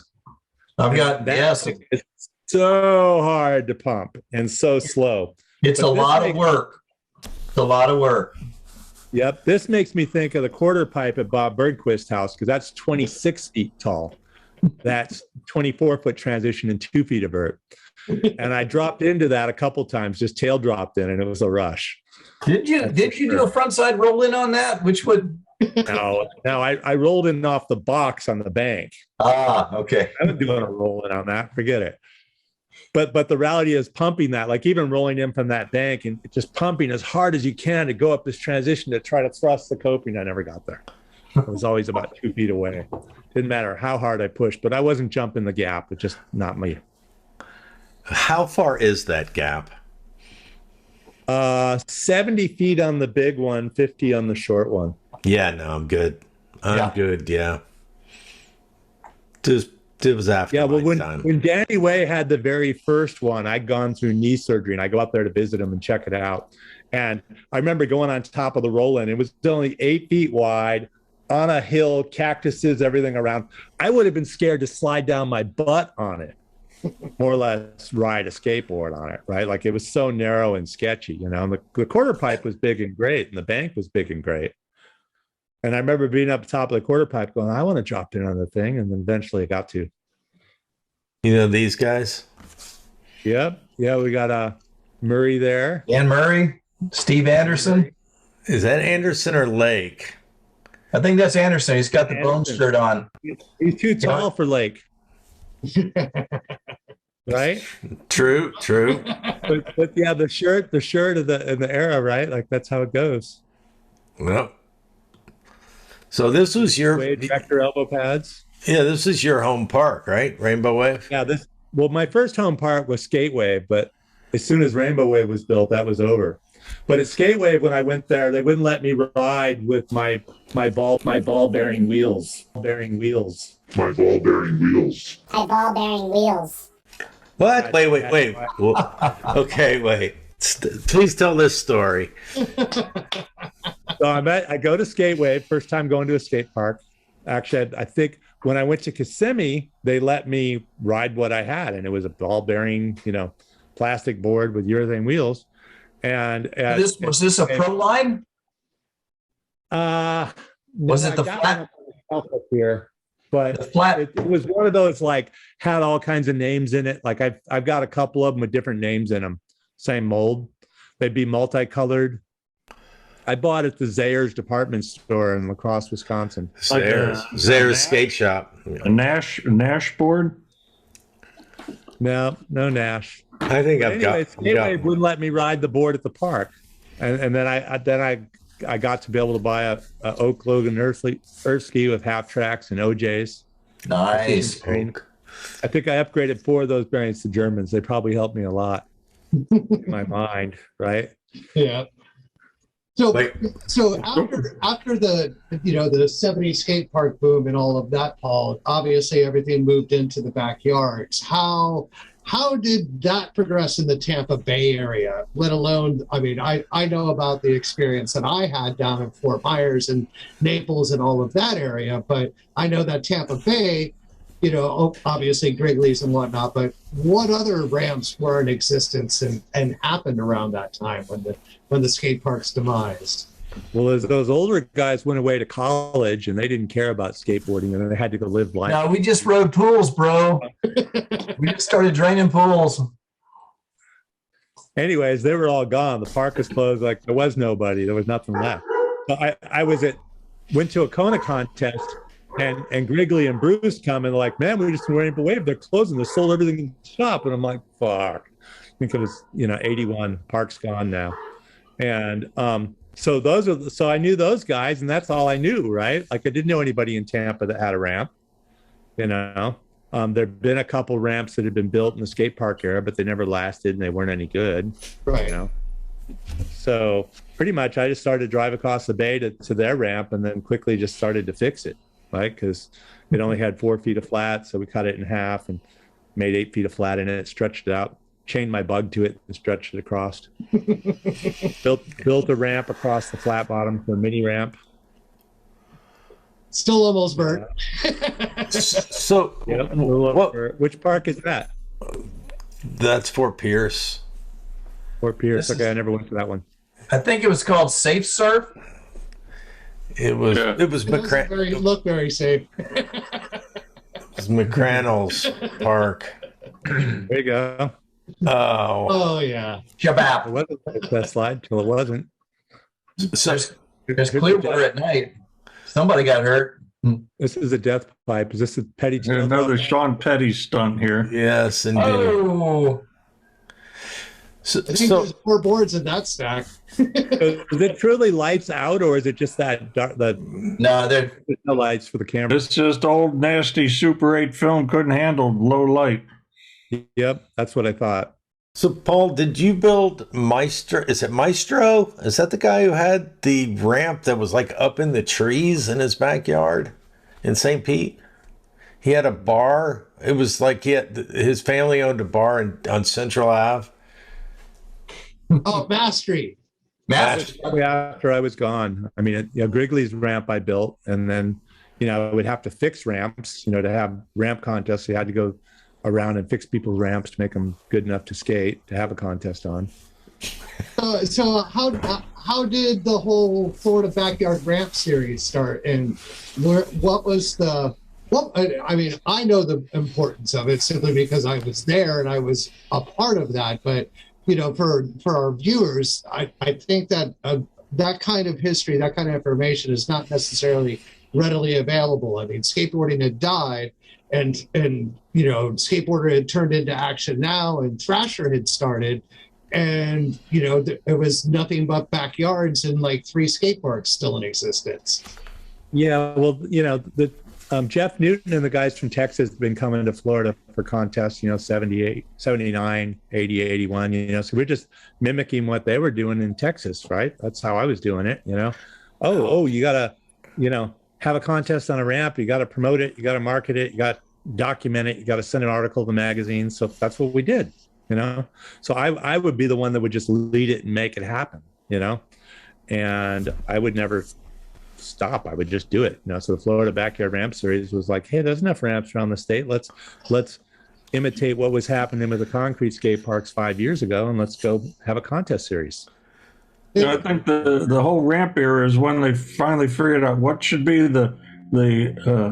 I've got, yes. It's so hard to pump and so slow. It's a lot of work. It's a lot of work. Yep. This makes me think of the quarter pipe at Bob Bergquist's house, because that's 26 feet tall. That's 24-foot transition and 2 feet of vert. And I dropped into that a couple times, just tail dropped in, and it was a rush. Did you do a frontside roll in on that? Which would? No, I rolled in off the box on the bank. Ah, okay. I wasn't doing a roll in on that. Forget it. But the reality is pumping that, like even rolling in from that bank and just pumping as hard as you can to go up this transition to try to thrust the coping. I never got there. I was always about 2 feet away. Didn't matter how hard I pushed, but I wasn't jumping the gap. It's just not me. How far is that gap? 70 feet on the big one, 50 on the short one. Yeah, no, I'm good. I'm good. Yeah. It was after my time. When Danny Way had the very first one, I'd gone through knee surgery, and I go up there to visit him and check it out. And I remember going on top of the roll-in. It was only 8 feet wide, on a hill, cactuses, everything around. I would have been scared to slide down my butt on it, more or less ride a skateboard on it, right? Like it was so narrow and sketchy, you know. And the quarter pipe was big and great, and the bank was big and great. And I remember being up top of the quarter pipe going, I want to drop in on the thing. And then eventually I got to. You know these guys? Yep. Yeah, we got Murray there. Dan Murray, Steve Anderson. Is that Anderson or Lake? I think that's Anderson. He's got the bone shirt on. He's too tall for Lake. Right? True. But yeah, the shirt of the era, right? Like that's how it goes. Well. So this was your tractor elbow pads. Yeah, this is your home park, right? Rainbow Wave? Yeah, my first home park was Skate Wave, but as soon as Rainbow Wave was built, that was over. But at Skate Wave, when I went there, they wouldn't let me ride with my ball bearing wheels. My ball bearing wheels. What? Wait. Okay, wait. Please tell this story. So I go to Skate Wave, first time going to a skate park. Actually, I think when I went to Kissimmee, they let me ride what I had, and it was a ball bearing, plastic board with urethane wheels. And was this a pro line? Was it the flat up here? But the flat. It was one of those had all kinds of names in it. Like I've got a couple of them with different names in them. Same mold. They'd be multicolored. I bought at the Zayre's department store in La Crosse, Wisconsin. Zayre's skate shop. A Nash board? No Nash. I think Skateway wouldn't let me ride the board at the park, and then I got to be able to buy a Oak Logan Earth ski with half tracks and OJs. Nice. I think I upgraded 4 of those bearings to Germans. They probably helped me a lot in my mind, right? Yeah. So after the the 70s skate park boom and all of that, Paul, obviously everything moved into the backyards. How did that progress in the Tampa Bay area? Let alone, I know about the experience that I had down in Fort Myers and Naples and all of that area, but I know that Tampa Bay, obviously Grigley's and whatnot, but what other ramps were in existence and happened around that time when the skate park's demised? Well, as those older guys went away to college and they didn't care about skateboarding and they had to go live life. No, we just rode pools, bro. We just started draining pools. Anyways, they were all gone. The park was closed. Like there was nobody. There was nothing left. So I went to a Kona contest and Grigley and Bruce come and they're like, man, we just Rainbow Wave. They're closing. They sold everything in the shop. And I'm like, fuck. I think it was, 81. Park's gone now. And, so I knew those guys and that's all I knew, right? Like I didn't know anybody in Tampa that had a ramp, there'd been a couple ramps that had been built in the skate park era, but they never lasted and they weren't any good, right? So pretty much I just started to drive across the bay to their ramp and then quickly just started to fix it, right? Because it only had 4 feet of flat. So we cut it in half and made 8 feet of flat in it, stretched it out chained my bug to it and stretched it across. built a ramp across the flat bottom for a mini ramp. Still almost burnt. So, which park is that? That's Fort Pierce. Fort Pierce. Okay, I never went to that one. I think it was called Safe Surf. It was It looked very safe. It was McCrannell's Park. There you go. Oh yeah. Shabab. It wasn't like that slide till it wasn't. So There's Clearwater at night. Somebody got hurt. This is a death pipe. Is this a Petty? Another Sean Petty stunt here. yes, indeed. Oh, I think there's 4 boards in that stack. Is it truly lights out, or is it just that no, there's no lights for the camera? It's just old nasty Super 8 film couldn't handle low light. Yep, that's what I thought. So, Paul, did you build Maestro? Is it Maestro? Is that the guy who had the ramp that was like up in the trees in his backyard in St. Pete? He had a bar. It was like his family owned a bar on Central Ave. Oh, Mastery. After I was gone, I mean, Grigley's ramp I built, and then, I would have to fix ramps, to have ramp contests. So you had to go around and fix people's ramps to make them good enough to skate, to have a contest on. So how did the whole Florida Backyard Ramp Series start, and what was I mean, I know the importance of it simply because I was there and I was a part of that, but for our viewers, I think that that kind of history, that kind of information is not necessarily readily available. I mean, skateboarding had died, and Skateboarder had turned into Action Now, and Thrasher had started, and it was nothing but backyards and like 3 skate parks still in existence. Yeah, well, Jeff Newton and the guys from Texas have been coming to Florida for contests, 78, 79, 80, 81, so we're just mimicking what they were doing in Texas, right? That's how I was doing it, Oh, you got to, have a contest on a ramp, you got to promote it, you got to market it, you got to document it, you got to send an article to the magazine. So that's what we did, So I would be the one that would just lead it and make it happen, and I would never stop. I would just do it. So the Florida Backyard Ramp Series was like, hey, there's enough ramps around the state. Let's imitate what was happening with the concrete skate parks 5 years ago, and let's go have a contest series. I think the whole ramp era is when they finally figured out what should be the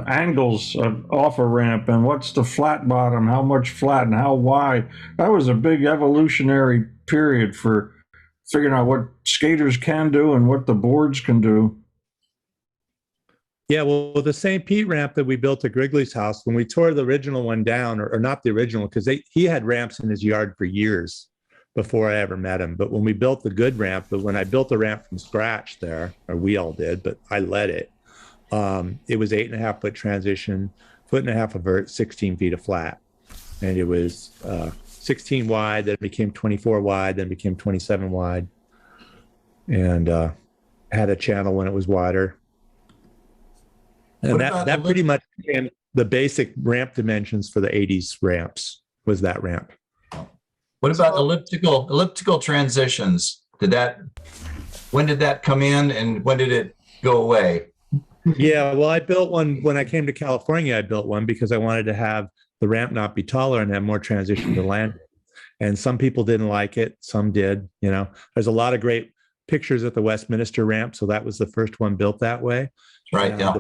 angles off a ramp, and what's the flat bottom, how much flat and how wide. That was a big evolutionary period for figuring out what skaters can do and what the boards can do. Yeah, well, the St. Pete ramp that we built at Grigley's house, when we tore the original one down, or not the original, because he had ramps in his yard for years before I ever met him. But when we built the good ramp, when I built the ramp from scratch there, or we all did, but I led it, it was 8.5 foot transition, 1.5 foot of vert, 16 feet of flat. And it was 16 wide, then it became 24 wide, then became 27 wide. And had a channel when it was wider. And that pretty much became the basic ramp dimensions for the 80s ramps, was that ramp. What about elliptical transitions? When did that come in, and when did it go away? Yeah, well, I built one when I came to California. I built one because I wanted to have the ramp not be taller and have more transition to land. And some people didn't like it. Some did. There's a lot of great pictures at the Westminster ramp. So that was the first one built that way. Right. Yeah.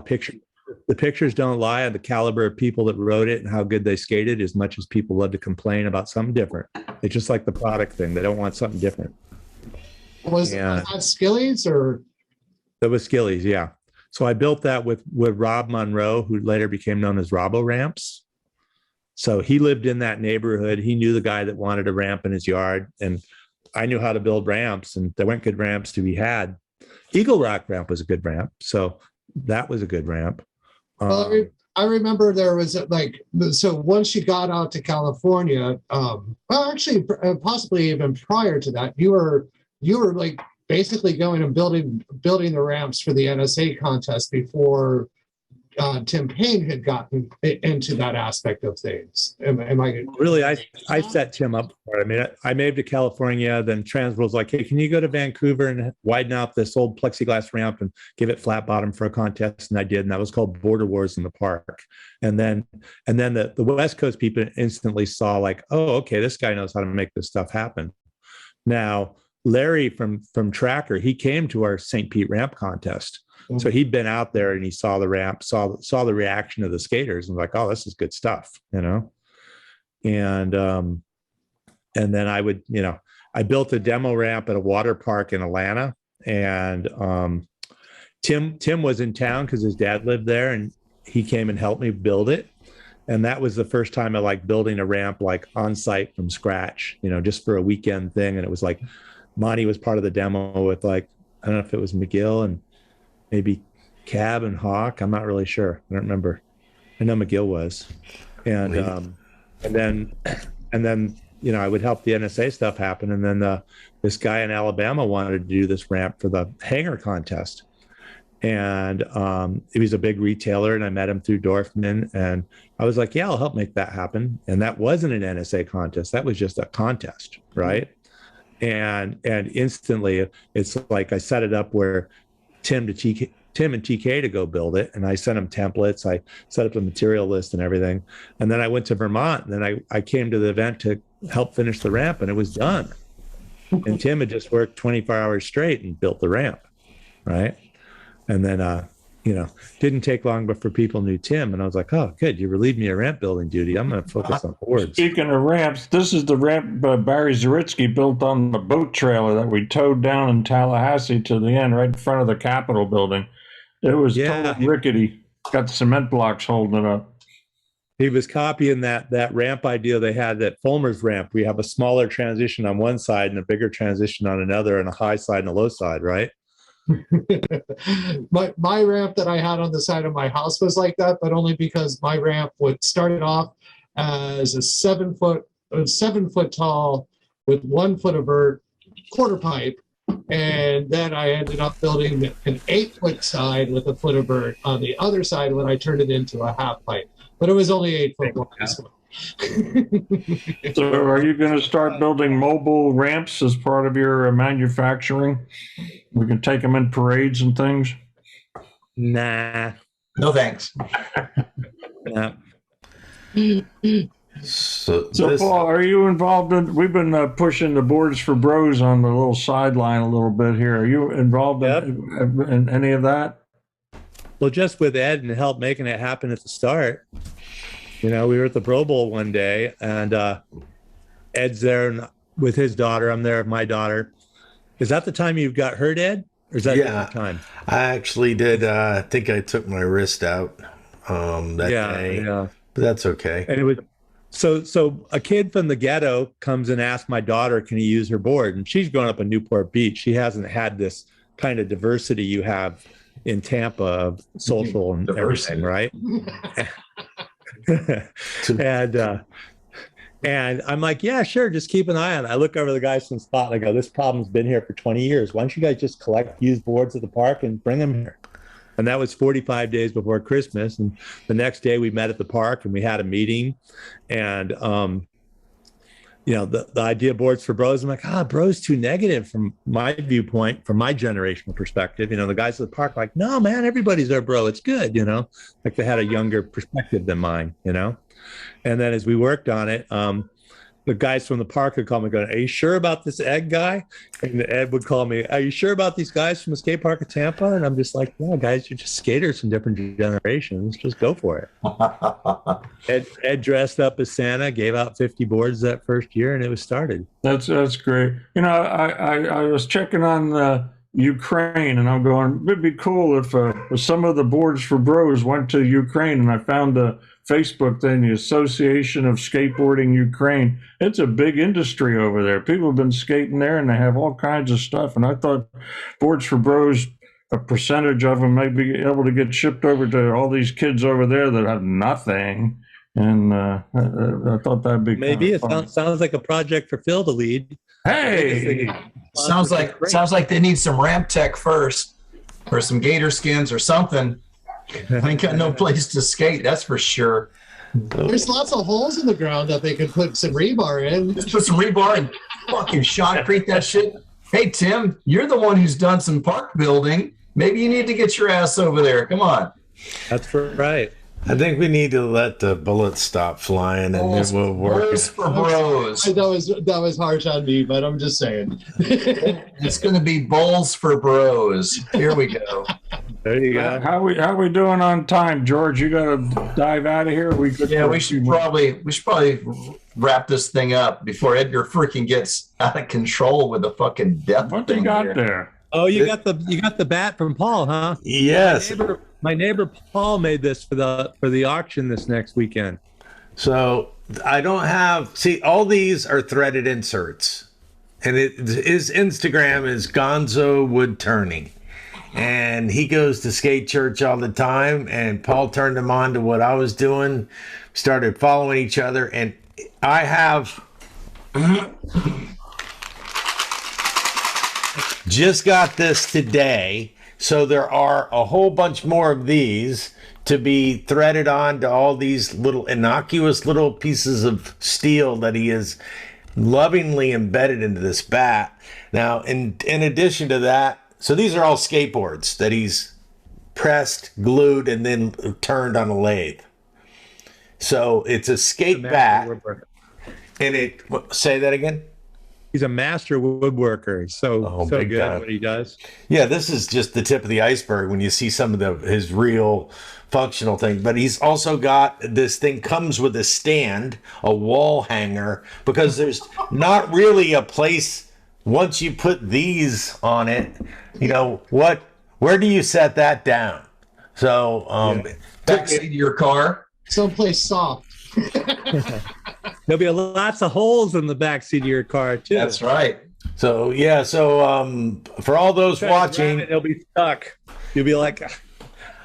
The pictures don't lie on the caliber of people that wrote it and how good they skated, as much as people love to complain about something different. It's just like the product thing. They don't want something different. Was that Skillies or? That was Skillies, yeah. So I built that with Rob Monroe, who later became known as Robbo Ramps. So he lived in that neighborhood. He knew the guy that wanted a ramp in his yard, and I knew how to build ramps, and there weren't good ramps to be had. Eagle Rock ramp was a good ramp. So that was a good ramp. Well, I remember there was so once you got out to California, actually possibly even prior to that, you were like basically going and building the ramps for the NSA contest before Tim Payne had gotten into that aspect of things. Am I really? I set Tim up for it. I mean, I moved to California. Then Transworld's like, hey, can you go to Vancouver and widen out this old plexiglass ramp and give it flat bottom for a contest? And I did, and that was called Border Wars in the Park. And then the West Coast people instantly saw like, oh, okay, this guy knows how to make this stuff happen. Now, Larry from Tracker, he came to our St. Pete ramp contest. So he'd been out there and he saw the ramp, saw the reaction of the skaters and was like, oh, this is good stuff, you know? And then I would, you know, I built a demo ramp at a water park in Atlanta, and Tim was in town because his dad lived there, and he came and helped me build it. And that was the first time I like building a ramp like on site from scratch, you know, just for a weekend thing. And it was like, Monty was part of the demo with like, I don't know if it was McGill and maybe Cab and Hawk. I'm not really sure. I don't remember. I know McGill was. And then, you know, I would help the NSA stuff happen. And then this guy in Alabama wanted to do this ramp for the hangar contest. And he was a big retailer, and I met him through Dorfman. And I was like, yeah, I'll help make that happen. And that wasn't an NSA contest. That was just a contest, right? And instantly, it's like I set it up where Tim and TK to go build it. And I sent them templates. I set up a material list and everything. And then I went to Vermont, and then I came to the event to help finish the ramp, and it was done. And Tim had just worked 24 hours straight and built the ramp, right? And then, you know, didn't take long before people knew Tim. And I was like, oh, good. You relieved me of ramp building duty. I'm going to focus on boards. Speaking of ramps, this is the ramp Barry Zaritsky built on the boat trailer that we towed down in Tallahassee to the end, right in front of the Capitol building. It was totally rickety. Got cement blocks holding it up. He was copying that ramp idea they had at Fulmer's ramp. We have a smaller transition on one side and a bigger transition on another, and a high side and a low side, right? my ramp that I had on the side of my house was like that, but only because my ramp started off as a 7 foot tall with 1 foot of vert quarter pipe, and then I ended up building an 8 foot side with a foot of vert on the other side when I turned it into a half pipe. But it was only 8 foot wide. So are you going to start building mobile ramps as part of your manufacturing? We can take them in parades and things. Nah. No thanks. Nah. So Paul, are you involved in, we've been pushing the Boards for Bros on the little sideline a little bit here. Are you involved in any of that? Well, just with Ed and help making it happen at the start. You know, we were at the Pro Bowl one day, and Ed's there with his daughter. I'm there with my daughter. Is that the time you got hurt, Ed? Or is that the time? I actually did. I think I took my wrist out that day. Yeah. But that's okay. And it was so a kid from the ghetto comes and asks my daughter, can he use her board? And she's grown up in Newport Beach. She hasn't had this kind of diversity you have in Tampa of social and everything, right? And I'm like, yeah, sure, just keep an eye on it. I look over the guys from the spot and I go, this problem's been here for 20 years. Why don't you guys just collect used boards at the park and bring them here? And that was 45 days before Christmas. And the next day we met at the park and we had a meeting. And, you know, the idea of Boards for Bros, I'm like, bro's too negative from my viewpoint, from my generational perspective. You know, the guys at the park are like, no, man, everybody's our bro. It's good, you know, like they had a younger perspective than mine, you know. And then as we worked on it, the guys from the park would call me going, are you sure about this Ed guy? And Ed would call me, are you sure about these guys from the skate park of Tampa? And I'm just like, no, guys, you're just skaters from different generations. Just go for it. Ed dressed up as Santa, gave out 50 boards that first year, and it was started. That's great. You know, I was checking on Ukraine, and I'm going, it'd be cool if some of the Boards for Bros went to Ukraine, and I found a Facebook thing, the Association of Skateboarding Ukraine. It's a big industry over there. People have been skating there, and they have all kinds of stuff. And I thought Boards for Bros, a percentage of them may be able to get shipped over to all these kids over there that have nothing. And I thought that'd be maybe it sounds like a project for Phil to lead. Hey, sounds like they need some ramp tech first, or some gator skins or something. I ain't got no place to skate, that's for sure. There's lots of holes in the ground that they could put some rebar in. Just put some rebar and fucking shotcrete that shit. Hey, Tim, you're the one who's done some park building. Maybe you need to get your ass over there. Come on. That's right. I think we need to let the bullets stop flying and it will work. Bros for bros. That was harsh on me, but I'm just saying. It's going to be bowls for bros. Here we go. There you go. How we doing on time, George? You got to dive out of here. We should probably wrap this thing up before Edgar freaking gets out of control with the fucking death. What they got there? Oh, you got the bat from Paul, huh? Yes. My neighbor Paul made this for the auction this next weekend. So I don't have, all these are threaded inserts, and his Instagram is Gonzo Wood Turning, and he goes to skate church all the time. And Paul turned him on to what I was doing, started following each other, and I have just got this today. So there are a whole bunch more of these to be threaded on to all these little innocuous little pieces of steel that he has lovingly embedded into this bat. Now, in addition to that, so these are all skateboards that he's pressed, glued, and then turned on a lathe. So it's a skate bat. And say that again? He's a master woodworker. So good at what he does. Yeah, this is just the tip of the iceberg when you see some of his real functional thing. But he's also got this thing comes with a stand, a wall hanger, because there's not really a place once you put these on it. You know where do you set that down? So backseat of your car, someplace soft. There'll be lots of holes in the backseat of your car too. That's right. So for all those watching, they'll be stuck. You'll be like,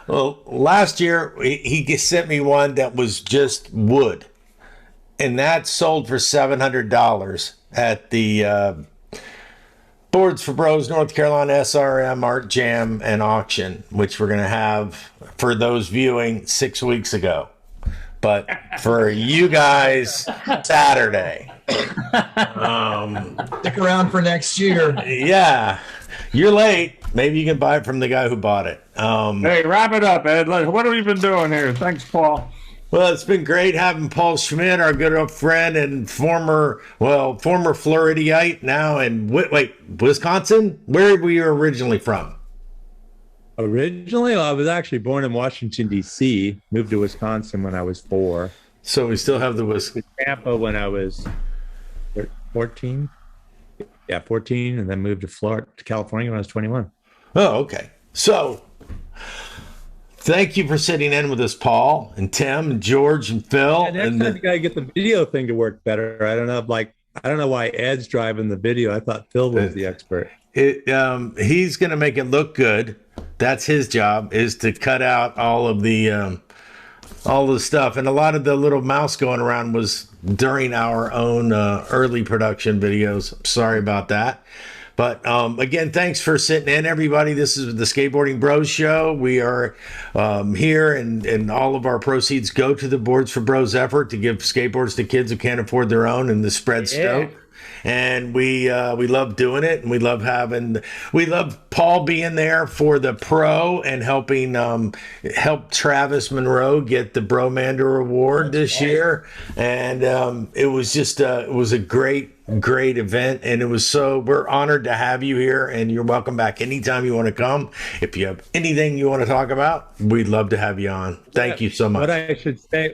well, last year he sent me one that was just wood, and that sold for $700 at the Boards for Bros North Carolina SRM Art Jam and Auction, which we're gonna have for those viewing 6 weeks ago. But for you guys, Saturday. Stick around for next year. Yeah, you're late. Maybe you can buy it from the guy who bought it. Hey, wrap it up, Ed. What have we been doing here? Thanks, Paul. Well, it's been great having Paul Schmitt, our good old friend and former Floridiite, now in Wisconsin. Where were you originally from? Originally, I was actually born in Washington, D.C., moved to Wisconsin when I was 4. So we still have the Wisconsin. Tampa when I was 14. Yeah, 14, and then moved to California when I was 21. Oh, okay. So thank you for sitting in with us, Paul and Tim and George and Phil. Yeah, next time you got to get the video thing to work better. I don't know why Ed's driving the video. I thought Phil was the expert. He's going to make it look good. That's his job, is to cut out all the stuff. And a lot of the little mouse going around was during our own early production videos. Sorry about that. But again, thanks for sitting in, everybody. This is the Skateboarding Bros Show. We are here, and all of our proceeds go to the Boards for Bros effort to give skateboards to kids who can't afford their own and the spread stoke. And we love doing it, and we love Paul being there for the pro and helping help Travis Monroe get the Bromander Award this year. And it was just it was a great event, and we're honored to have you here, and you're welcome back anytime you want to come. If you have anything you want to talk about, we'd love to have you on. Thank you so much.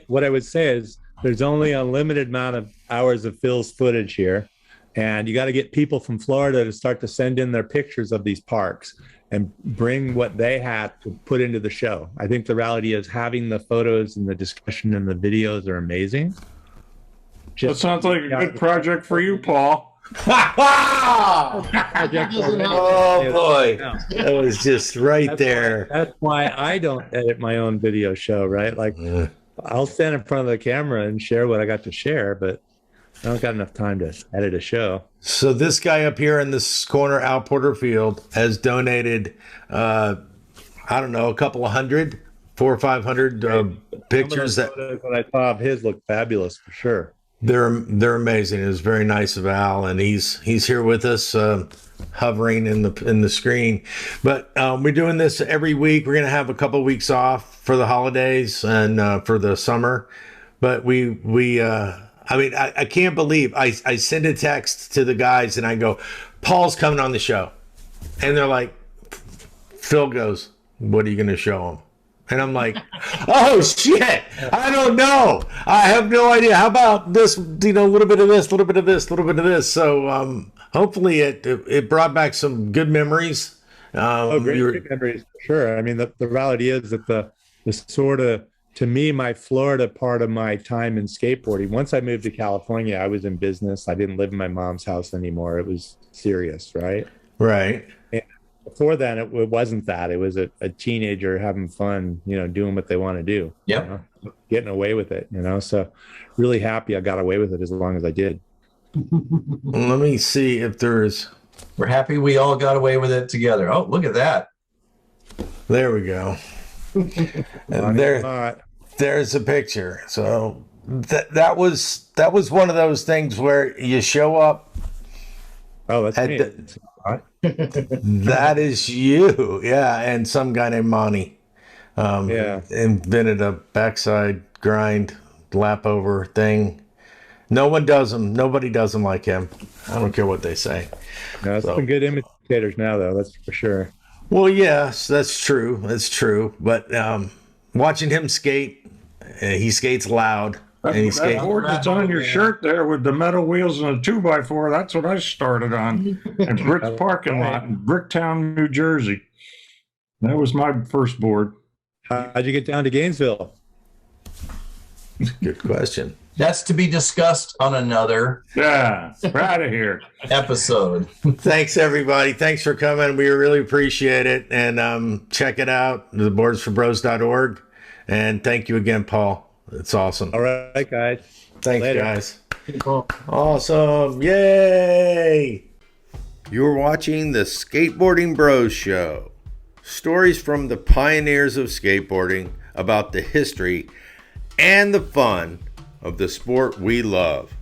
What I would say is there's only a limited amount of hours of Phil's footage here. And you got to get people from Florida to start to send in their pictures of these parks and bring what they had to put into the show. I think the reality is having the photos and the discussion and the videos are amazing. That sounds like a good project for you, Paul. Oh boy, that was just there. That's why I don't edit my own video show, right? Like I'll stand in front of the camera and share what I got to share, but I don't got enough time to edit a show. So this guy up here in this corner, Al Porterfield, has donated, a couple of $100 400 or 500 pictures that I saw of his look fabulous for sure. They're amazing. It was very nice of Al, and he's here with us, hovering in the screen. But we're doing this every week. We're gonna have a couple weeks off for the holidays and for the summer. But I can't believe I send a text to the guys and I go, Paul's coming on the show, and they're like, Phil goes, what are you gonna show him? And I'm like, oh shit, I don't know. I have no idea. How about this, a little bit of this, a little bit of this, a little bit of this. So hopefully it brought back some good memories. Great memories, for sure. I mean, the reality is that the sort of, to me, my Florida part of my time in skateboarding, once I moved to California, I was in business. I didn't live in my mom's house anymore. It was serious, right? Right. And before then, it wasn't that. It was a teenager having fun, doing what they want to do. Yep. Getting away with it, So really happy I got away with it as long as I did. Let me see if there's... We're happy we all got away with it together. Oh, look at that. There we go. And there's a picture. So that was one of those things where you show up. Oh, that's me. That is you. Yeah. And some guy named Monty invented a backside grind lap over thing. No one does them. Nobody does them like him. I don't care what they say. No, some good imitators now, though. That's for sure. Well, yes, that's true. That's true. But watching him skate, he skates loud. That board that's on your shirt there with the metal wheels and a 2x4, that's what I started on in Brick's parking lot in Bricktown, New Jersey. That was my first board. How'd you get down to Gainesville? Good question. That's to be discussed on another we're out of here episode. Thanks, everybody. Thanks for coming. We really appreciate it. And check it out, theboardsforbros.org. And thank you again, Paul. It's awesome. All right, guys. Thanks, Later. guys. Awesome. Yay. You're watching the Skateboarding Bros Show. Stories from the pioneers of skateboarding about the history and the fun of the sport we love.